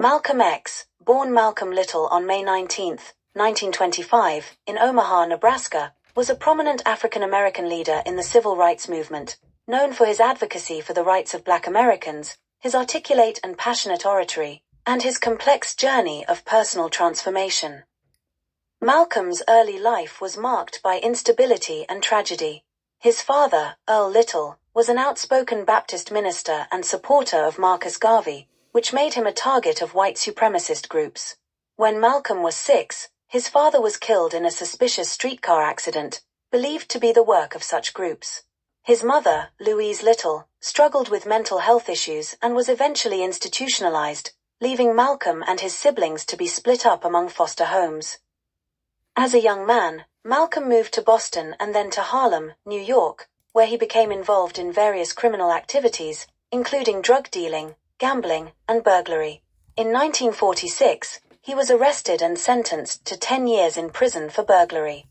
Malcolm X, born Malcolm Little on May 19, 1925, in Omaha, Nebraska, was a prominent African-American leader in the civil rights movement, known for his advocacy for the rights of Black Americans, his articulate and passionate oratory, and his complex journey of personal transformation. Malcolm's early life was marked by instability and tragedy. His father, Earl Little, was an outspoken Baptist minister and supporter of Marcus Garvey, which made him a target of white supremacist groups. When Malcolm was 6, his father was killed in a suspicious streetcar accident, believed to be the work of such groups. His mother, Louise Little, struggled with mental health issues and was eventually institutionalized, leaving Malcolm and his siblings to be split up among foster homes. As a young man, Malcolm moved to Boston and then to Harlem, New York, where he became involved in various criminal activities, including drug dealing, gambling, and burglary. In 1946, he was arrested and sentenced to 10 years in prison for burglary.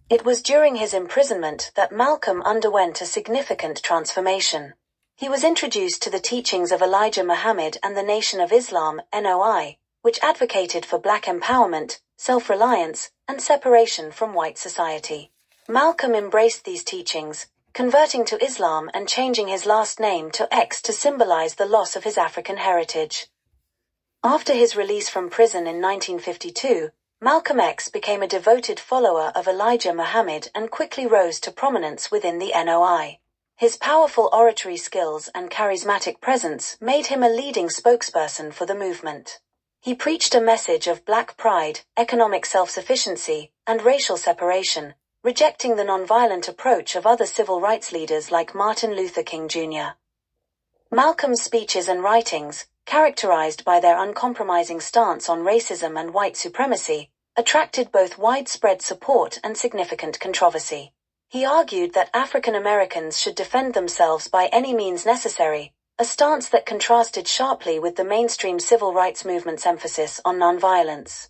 It was during his imprisonment that Malcolm underwent a significant transformation. He was introduced to the teachings of Elijah Muhammad and the Nation of Islam, NOI, which advocated for Black empowerment, self-reliance, and separation from white society. Malcolm embraced these teachings, converting to Islam and changing his last name to X to symbolize the loss of his African heritage. After his release from prison in 1952, Malcolm X became a devoted follower of Elijah Muhammad and quickly rose to prominence within the NOI. His powerful oratory skills and charismatic presence made him a leading spokesperson for the movement. He preached a message of Black pride, economic self-sufficiency, and racial separation, rejecting the nonviolent approach of other civil rights leaders like Martin Luther King Jr. Malcolm's speeches and writings, characterized by their uncompromising stance on racism and white supremacy, attracted both widespread support and significant controversy. He argued that African Americans should defend themselves by any means necessary, a stance that contrasted sharply with the mainstream civil rights movement's emphasis on nonviolence.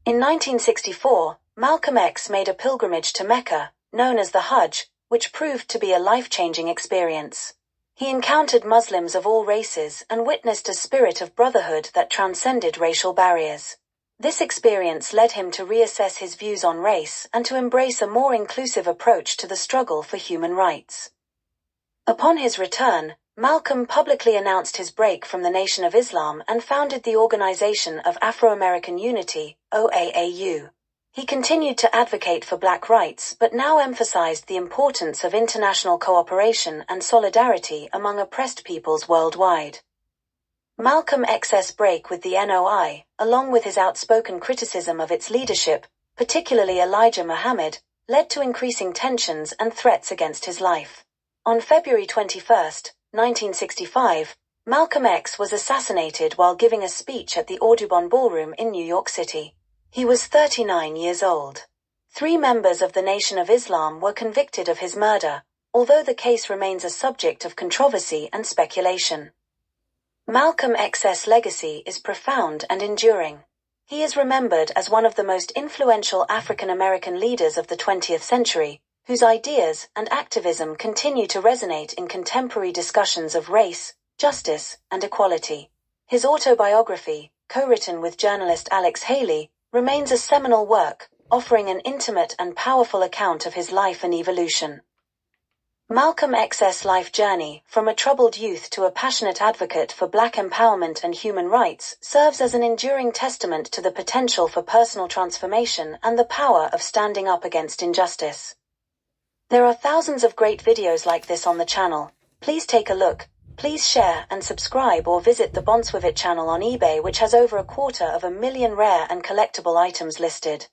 In 1964, Malcolm X made a pilgrimage to Mecca, known as the Hajj, which proved to be a life-changing experience. He encountered Muslims of all races and witnessed a spirit of brotherhood that transcended racial barriers. This experience led him to reassess his views on race and to embrace a more inclusive approach to the struggle for human rights. Upon his return, Malcolm publicly announced his break from the Nation of Islam and founded the Organization of Afro-American Unity, OAAU. He continued to advocate for Black rights but now emphasized the importance of international cooperation and solidarity among oppressed peoples worldwide. Malcolm X's break with the NOI, along with his outspoken criticism of its leadership, particularly Elijah Muhammad, led to increasing tensions and threats against his life. On February 21, 1965, Malcolm X was assassinated while giving a speech at the Audubon Ballroom in New York City. He was 39 years old. 3 members of the Nation of Islam were convicted of his murder, although the case remains a subject of controversy and speculation. Malcolm X's legacy is profound and enduring. He is remembered as one of the most influential African American leaders of the 20th century, whose ideas and activism continue to resonate in contemporary discussions of race, justice, and equality. His autobiography, co-written with journalist Alex Haley, remains a seminal work, offering an intimate and powerful account of his life and evolution. Malcolm X's life journey, from a troubled youth to a passionate advocate for Black empowerment and human rights, serves as an enduring testament to the potential for personal transformation and the power of standing up against injustice. There are thousands of great videos like this on the channel. Please take a look. Please share and subscribe or visit the Bonswivit channel on eBay, which has over 250,000 rare and collectible items listed.